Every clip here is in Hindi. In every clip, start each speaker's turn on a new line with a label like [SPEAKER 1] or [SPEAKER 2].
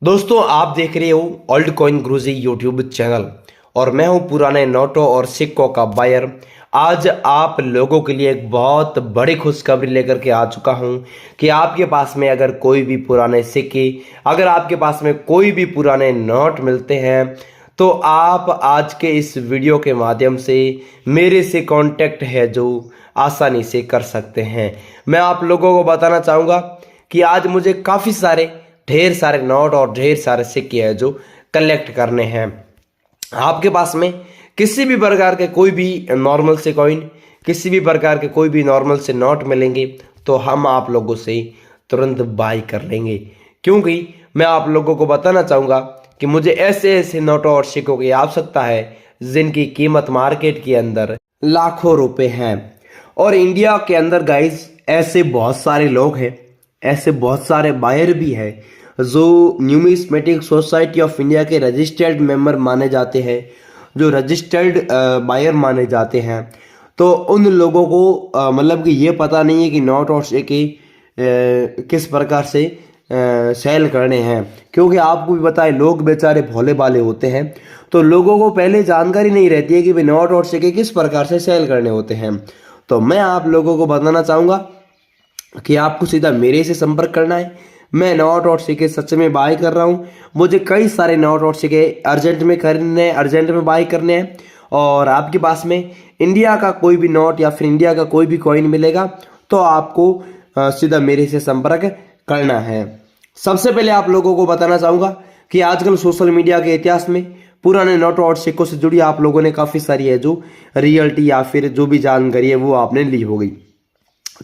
[SPEAKER 1] दोस्तों आप देख रहे हो ओल्ड कॉइन गुरुजी यूट्यूब चैनल और मैं हूं पुराने नोटों और सिक्कों का बायर। आज आप लोगों के लिए एक बहुत बड़ी खुशखबरी लेकर के आ चुका हूं कि आपके पास में अगर कोई भी पुराने सिक्के, अगर आपके पास में कोई भी पुराने नोट मिलते हैं तो आप आज के इस वीडियो के माध्यम से मेरे से कांटेक्ट है जो आसानी से कर सकते हैं। मैं आप लोगों को बताना चाहूँगा कि आज मुझे काफ़ी सारे ढेर सारे नोट और ढेर सारे सिक्के हैं जो कलेक्ट करने हैं। आपके पास में किसी भी प्रकार के कोई भी नॉर्मल से कॉइन, किसी भी प्रकार के कोई भी नॉर्मल से नोट मिलेंगे तो हम आप लोगों से तुरंत बाय कर लेंगे, क्योंकि मैं आप लोगों को बताना चाहूँगा कि मुझे ऐसे ऐसे नोटों और सिक्कों की आवश्यकता है जिनकी कीमत मार्केट के अंदर लाखों रुपए हैं। और इंडिया के अंदर गाइज ऐसे बहुत सारे लोग हैं, ऐसे बहुत सारे बायर भी हैं जो न्यूमिस्मेटिक सोसाइटी ऑफ इंडिया के रजिस्टर्ड मेंबर माने जाते हैं, जो रजिस्टर्ड बायर माने जाते हैं। तो उन लोगों को मतलब कि ये पता नहीं है कि नोट और सिक्के किस प्रकार से सेल करने हैं, क्योंकि आपको भी पता है लोग बेचारे भोले भाले होते हैं, तो लोगों को पहले जानकारी नहीं रहती है कि भाई नोट और सिक्के किस प्रकार से सेल करने होते हैं। तो मैं आप लोगों को बताना चाहूँगा कि आपको सीधा मेरे से संपर्क करना है। मैं नोट और सिक्के सच में बाय कर रहा हूँ, मुझे कई सारे नोट और सिक्के अर्जेंट में खरीदने हैं, अर्जेंट में बाय करने हैं। और आपके पास में इंडिया का कोई भी नोट या फिर इंडिया का कोई भी कॉइन मिलेगा तो आपको सीधा मेरे से संपर्क करना है। सबसे पहले आप लोगों को बताना चाहूँगा कि आजकल सोशल मीडिया के इतिहास में पुराने नोटों और सिक्कों से जुड़ी आप लोगों ने काफ़ी सारी है जो रियलिटी या फिर जो भी जानकारी है वो आपने ली होगी।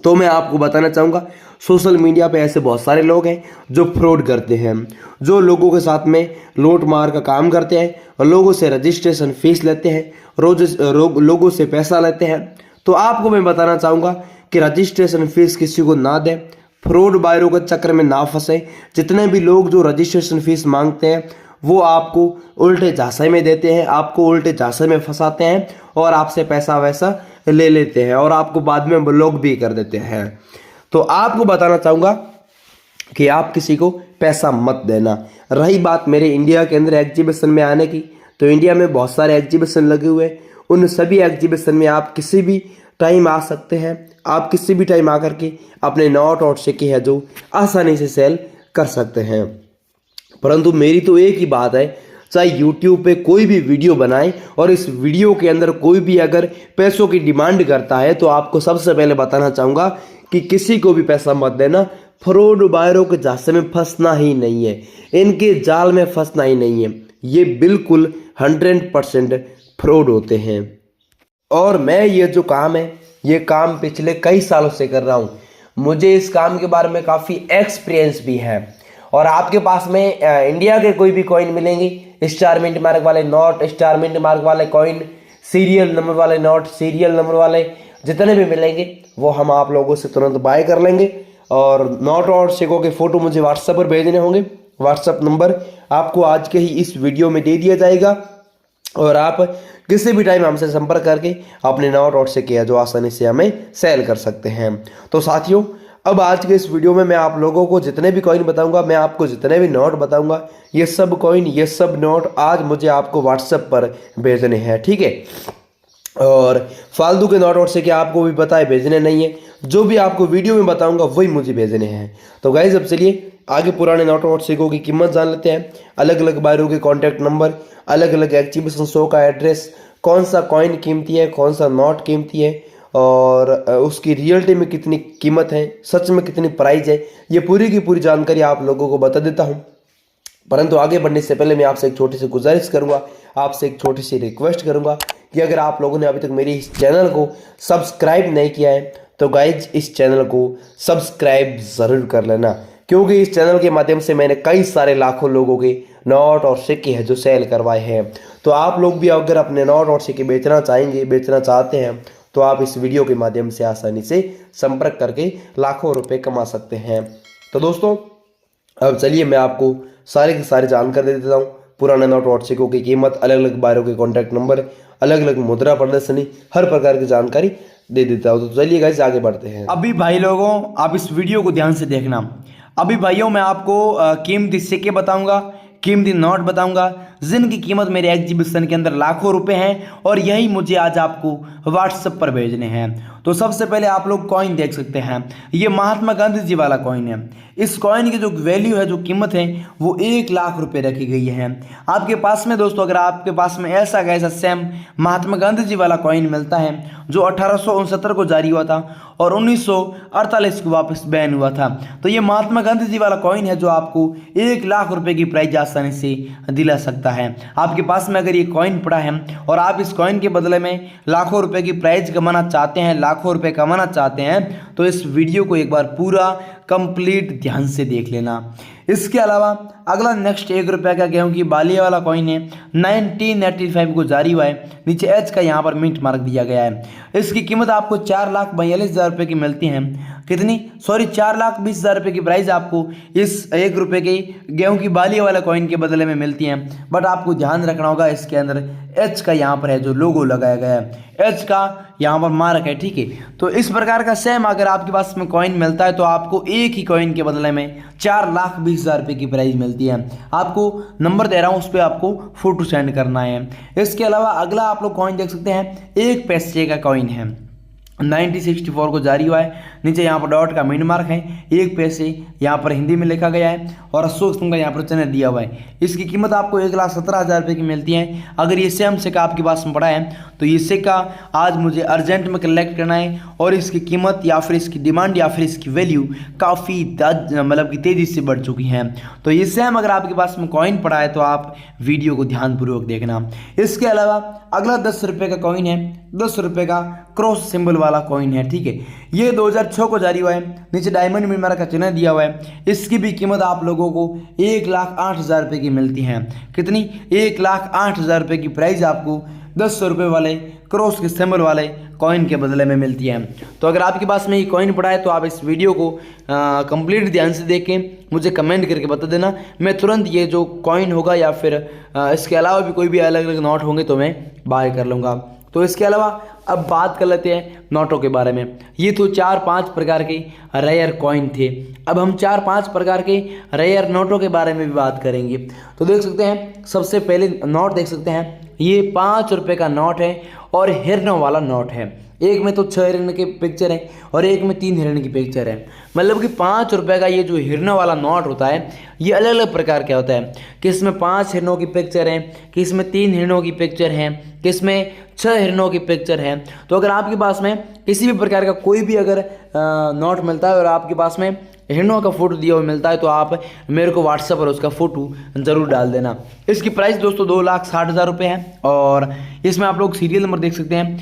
[SPEAKER 1] तो मैं आपको बताना चाहूँगा सोशल मीडिया पे ऐसे बहुत सारे लोग हैं जो फ्रॉड करते हैं, जो लोगों के साथ में लूट मार का काम करते हैं और लोगों से रजिस्ट्रेशन फीस लेते हैं, लोगों से पैसा लेते हैं। तो आपको मैं बताना चाहूँगा कि रजिस्ट्रेशन फीस किसी को ना दें, फ्रॉड बायरों के चक्कर में ना फंसे। जितने भी लोग जो रजिस्ट्रेशन फीस मांगते हैं वो आपको उल्टे झांसे में देते हैं, आपको उल्टे झांसे में फंसाते हैं और आपसे पैसा वैसा ले लेते हैं और आपको बाद में ब्लॉक भी कर देते हैं। तो आपको बताना चाहूँगा कि आप किसी को पैसा मत देना। रही बात मेरे इंडिया के अंदर एग्जीबिशन में आने की, तो इंडिया में बहुत सारे एग्जीबिशन लगे हुए हैं, उन सभी एग्जीबिशन में आप किसी भी टाइम आ सकते हैं। आप किसी भी टाइम आकर के अपने नोट और सिक्के है जो आसानी से सेल कर सकते हैं। परंतु मेरी तो एक ही बात है, चाहे यूट्यूब पे कोई भी वीडियो बनाए और इस वीडियो के अंदर कोई भी अगर पैसों की डिमांड करता है तो आपको सबसे पहले बताना चाहूँगा कि किसी को भी पैसा मत देना। फ्रॉड बायरों के झांसे में फंसना ही नहीं है, इनके जाल में फंसना ही नहीं है। ये बिल्कुल 100% फ्रॉड होते हैं। और मैं ये जो काम है ये काम पिछले कई सालों से कर रहा हूँ, मुझे इस काम के बारे में काफ़ी एक्सपीरियंस भी है। और आपके पास में इंडिया के कोई भी कॉइन मिलेंगे, स्टार मिंट मार्क वाले नोट, स्टार मिंट मार्क वाले कॉइन, सीरियल नंबर वाले नोट, सीरियल नंबर वाले जितने भी मिलेंगे वो हम आप लोगों से तुरंत बाय कर लेंगे। और नोट और सिक्कों के फोटो मुझे व्हाट्सएप पर भेजने होंगे। व्हाट्सएप नंबर आपको आज के ही इस वीडियो में दे दिया जाएगा और आप किसी भी टाइम हमसे संपर्क करके अपने नोट और सिक्के जो आसानी से हमें सेल कर सकते हैं। तो साथियों, अब आज के इस वीडियो में मैं आप लोगों को जितने भी कॉइन बताऊंगा, मैं आपको जितने भी नोट बताऊंगा, ये सब कॉइन, ये सब नोट आज मुझे आपको व्हाट्सएप पर भेजने हैं, ठीक है। और फालतू के नोट और सिक्के आपको भी पता है भेजने नहीं है, जो भी आपको वीडियो में बताऊंगा वही मुझे भेजने हैं। तो गाइस अब चलिए आगे पुराने नोट और सिक्कों की कीमत जान लेते हैं, अलग अलग बायरों के कॉन्टैक्ट नंबर, अलग अलग एग्जीबिशन शो का एड्रेस, कौन सा कॉइन कीमती है, कौन सा नोट कीमती है और उसकी रियलिटी में कितनी कीमत है, सच में कितनी प्राइस है, ये पूरी की पूरी जानकारी आप लोगों को बता देता हूँ। परंतु आगे बढ़ने से पहले मैं आपसे एक छोटी सी गुजारिश करूंगा, आपसे एक छोटी सी रिक्वेस्ट करूंगा कि अगर आप लोगों ने अभी तक मेरे इस चैनल को सब्सक्राइब नहीं किया है तो गाइज इस चैनल को सब्सक्राइब ज़रूर कर लेना, क्योंकि इस चैनल के माध्यम से मैंने कई सारे लाखों लोगों के नोट और सिक्के हैं जो सेल करवाए हैं। तो आप लोग भी अगर अपने नोट और सिक्के बेचना चाहेंगे, बेचना चाहते हैं तो आप इस वीडियो के माध्यम से आसानी से संपर्क करके लाखों रुपए कमा सकते हैं। तो दोस्तों अब चलिए मैं आपको सारे की सारी जानकारी दे देता हूँ। पुराने नोट और सिक्कों की कीमत, अलग अलग बायरों के कॉन्टैक्ट नंबर, अलग अलग मुद्रा प्रदर्शनी, हर प्रकार की जानकारी दे देता हूँ। तो चलिए गाइस आगे बढ़ते हैं।
[SPEAKER 2] अभी भाई लोगों आप इस वीडियो को ध्यान से देखना। अभी भाइयों मैं आपको कीमती सिक्के बताऊंगा, कीमती नोट बताऊंगा, जिनकी कीमत मेरे एग्जीबिशन के अंदर लाखों रुपए हैं और यही मुझे आज आपको व्हाट्सएप पर भेजने हैं। तो सबसे पहले आप लोग कॉइन देख सकते हैं, ये महात्मा गांधी जी वाला कॉइन है। इस कॉइन की जो वैल्यू है, जो कीमत है, वो 1 लाख रुपए रखी गई है। आपके पास में दोस्तों, अगर आपके पास में ऐसा कैसा सेम महात्मा गांधी जी वाला कॉइन मिलता है जो 1869 को जारी हुआ था और 1948 को वापस बैन हुआ था, तो ये महात्मा गांधी जी वाला कॉइन है जो आपको 1 लाख रुपए की प्राइज आसानी से दिला सकता है। आपके पास में अगर ये कॉइन पड़ा है और आप इस कॉइन के बदले में लाखों रुपए की प्राइज कमाना चाहते हैं, लाखों रुपए कमाना चाहते हैं, तो इस वीडियो को एक बार पूरा कंप्लीट ध्यान से देख लेना। इसके अलावा अगला नेक्स्ट 1 रुपये का गेहूं की बाली वाला कॉइन है, 1985 को जारी हुआ है, नीचे एच का यहाँ पर मिंट मार्क दिया गया है। इसकी कीमत आपको 4,42,000 रुपये की मिलती है। कितनी? सॉरी, 4,20,000 रुपये की प्राइस आपको इस 1 रुपये के गेहूं की बाली वाला कॉइन के बदले में मिलती है। बट आपको ध्यान रखना होगा, इसके अंदर एच का यहाँ पर है जो लोगो लगाया गया है, एच का यहाँ पर मार्क है, ठीक है। तो इस प्रकार का सेम अगर आपके पास में कॉइन मिलता है तो आपको एक ही कॉइन के बदले में 4,20,000 रुपये की प्राइस मिलती है। आपको नंबर दे रहा हूँ, उस पर आपको फोटो सेंड करना है। इसके अलावा अगला आप लोग कॉइन देख सकते हैं, 1 पैसे का कॉइन है, 1964 को जारी हुआ है, नीचे यहाँ पर डॉट का मिन मार्क है, 1 पैसे यहाँ पर हिंदी में लिखा गया है और अशोक स्तंभ का यहाँ पर चिन्ह दिया हुआ है। इसकी कीमत आपको 1,17,000 रुपये की मिलती है। अगर ये सेम सिक्का आपके पास में पड़ा है तो ये सिक्का आज मुझे अर्जेंट में कलेक्ट करना है और इसकी कीमत या फिर इसकी डिमांड या फिर इसकी वैल्यू काफ़ी मतलब कि तेज़ी से बढ़ चुकी है। तो ये सेम अगर आपके पास में कॉइन पड़ा है तो आप वीडियो को ध्यानपूर्वक देखना। इसके अलावा अगला 10 रुपये का कॉइन है, 10 रुपये का क्रॉस सिंबल वाला कॉइन है, ठीक है। ये 2006 को जारी हुआ है, नीचे डायमंड मिनमारा का चिन्ह दिया हुआ है। इसकी भी कीमत आप लोगों को 1,08,000 रुपये की मिलती है। कितनी? 1,08,000 रुपये की प्राइस आपको 10 रुपये वाले क्रॉस के सिंबल वाले कॉइन के बदले में मिलती है। तो अगर आपके पास में ये कॉइन पड़ा है तो आप इस वीडियो को कंप्लीट ध्यान से देख के मुझे कमेंट करके बता देना। मैं तुरंत ये जो कॉइन होगा या फिर इसके अलावा भी कोई भी अलग अलग नोट होंगे तो मैं बाय कर लूँगा। तो इसके अलावा अब बात कर लेते हैं नोटों के बारे में। ये तो 4-5 प्रकार के रेयर कॉइन थे। अब हम 4-5 प्रकार के रेयर नोटों के बारे में भी बात करेंगे। तो देख सकते हैं, सबसे पहले नोट देख सकते हैं, ये 5 रुपये का नोट है और हिरणों वाला नोट है। एक में तो 6 हिरण के पिक्चर है और एक में 3 हिरण की पिक्चर है। मतलब कि 5 रुपये का ये जो हिरणों वाला नोट होता है ये अलग अलग प्रकार का होता है। किस में 5 हिरणों की पिक्चर है, किस में 3 हिरणों की पिक्चर है, किस में 6 हिरणों की पिक्चर है। तो अगर आपके पास में किसी भी प्रकार का कोई भी अगर नोट मिलता है और आपके पास में हिरणों का फोटो दिया हुआ मिलता है तो आप मेरे को व्हाट्सएप पर उसका फोटो ज़रूर डाल देना। इसकी प्राइस दोस्तों 2,60,000 रुपये है और इसमें आप लोग सीरियल नंबर देख सकते हैं,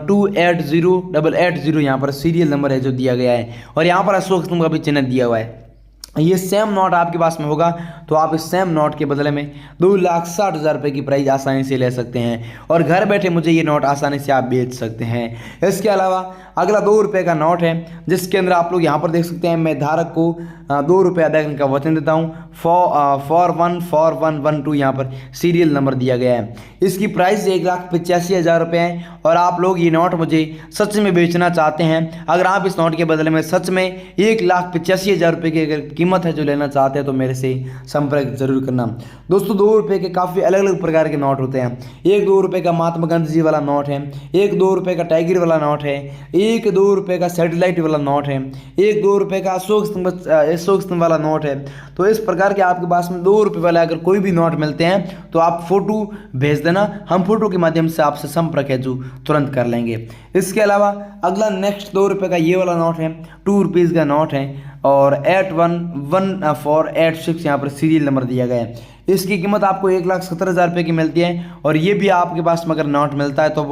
[SPEAKER 2] 2808880 यहाँ पर सीरियल नंबर है जो दिया गया है और यहाँ पर अशोक स्तंभ का भी चिन्ह दिया हुआ है। ये सेम नोट आपके पास में होगा तो आप इस सेम नोट के बदले में 2,60,000 रुपये की प्राइस आसानी से ले सकते हैं और घर बैठे मुझे ये नोट आसानी से आप बेच सकते हैं। इसके अलावा अगला 2 रुपये का नोट है जिसके अंदर आप लोग यहाँ पर देख सकते हैं, मैं धारक को 2 रुपये अदा करने का वचन देता हूँ। 414112 यहाँ पर सीरियल नंबर दिया गया है। इसकी प्राइस 1,85,000 रुपये है और आप लोग ये नोट मुझे सच में बेचना चाहते हैं। अगर आप इस नोट के बदले में सच में 1,85,000 रुपये की अगर कीमत है जो लेना चाहते हैं तो मेरे से संपर्क जरूर करना। दोस्तों 2 रुपये के काफ़ी अलग अलग प्रकार के नोट होते हैं। एक 2 रुपये का महात्मा गांधी जी वाला नोट है, एक 2 रुपये का टाइगर वाला नोट है, एक 2 रुपये का सैटेलाइट वाला नोट है, एक 2 रुपये का अशोक स्तंभ वाला नोट है। तो इस प्रकार के आपके पास में 2 रुपये वाले अगर कोई भी नोट मिलते हैं तो आप फोटो भेज देना, हम फोटो के माध्यम से आपसे संपर्क है जो तुरंत कर लेंगे। इसके अलावा अगला नेक्स्ट 2 रुपये का ये वाला नोट है, 2 रुपीज़ का नोट है और 811486 यहाँ पर सीरियल नंबर दिया गया है। इसकी कीमत आपको 1,70,000 रुपये की मिलती है और ये भी आपके पास में अगर नोट मिलता है तो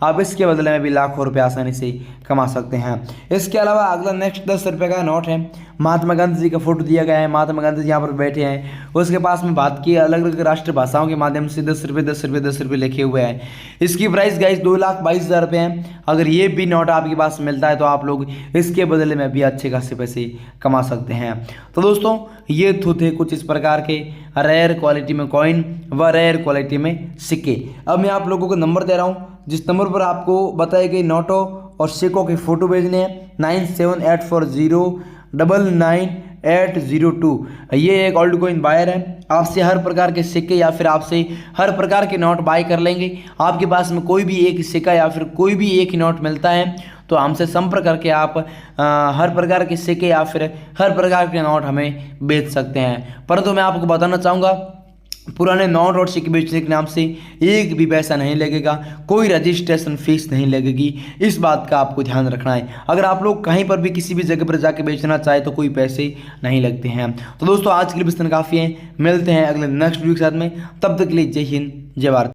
[SPEAKER 2] आप इसके बदले में भी लाखों रुपये आसानी से कमा सकते हैं। इसके अलावा अगला नेक्स्ट 10 रुपये का नोट है, महात्मा गांधी जी का फोटो दिया गया है, महात्मा गांधी जी यहाँ पर बैठे हैं, उसके पास में बात की अलग अलग राष्ट्रीय भाषाओं के माध्यम से 10 रुपये 10 रुपये 10 रुपये लिखे हुए हैं। इसकी प्राइस गाइस 2,22,000 रुपये है। अगर ये भी नोट आपके पास मिलता है तो आप लोग इसके बदले में भी अच्छे खासे पैसे कमा सकते हैं। तो दोस्तों ये थे कुछ इस प्रकार के रेयर क्वालिटी में कॉइन व रेयर क्वालिटी में सिक्के। अब मैं आप लोगों को नंबर दे रहा हूँ जिस नंबर पर आपको बताए गए नोटों और सिक्कों के फोटो भेजने हैं 97840999 802। ये एक ओल्ड कॉइन बायर है, आपसे हर प्रकार के सिक्के या फिर आपसे हर प्रकार के नोट बाय कर लेंगे। आपके पास में कोई भी एक सिक्का या फिर कोई भी एक ही नोट मिलता है तो हमसे संपर्क करके आप हर प्रकार के सिक्के या फिर हर प्रकार के नोट हमें बेच सकते हैं। परंतु मैं आपको बताना चाहूँगा, पुराने नोट और सिक्के बेचने के नाम से एक भी पैसा नहीं लगेगा, कोई रजिस्ट्रेशन फीस नहीं लगेगी। इस बात का आपको ध्यान रखना है। अगर आप लोग कहीं पर भी किसी भी जगह पर जाके बेचना चाहे तो कोई पैसे नहीं लगते हैं। तो दोस्तों आज के लिए बस इतना काफ़ी है, मिलते हैं अगले नेक्स्ट वीडियो के साथ में। तब तक के लिए जय हिंद जय भारत।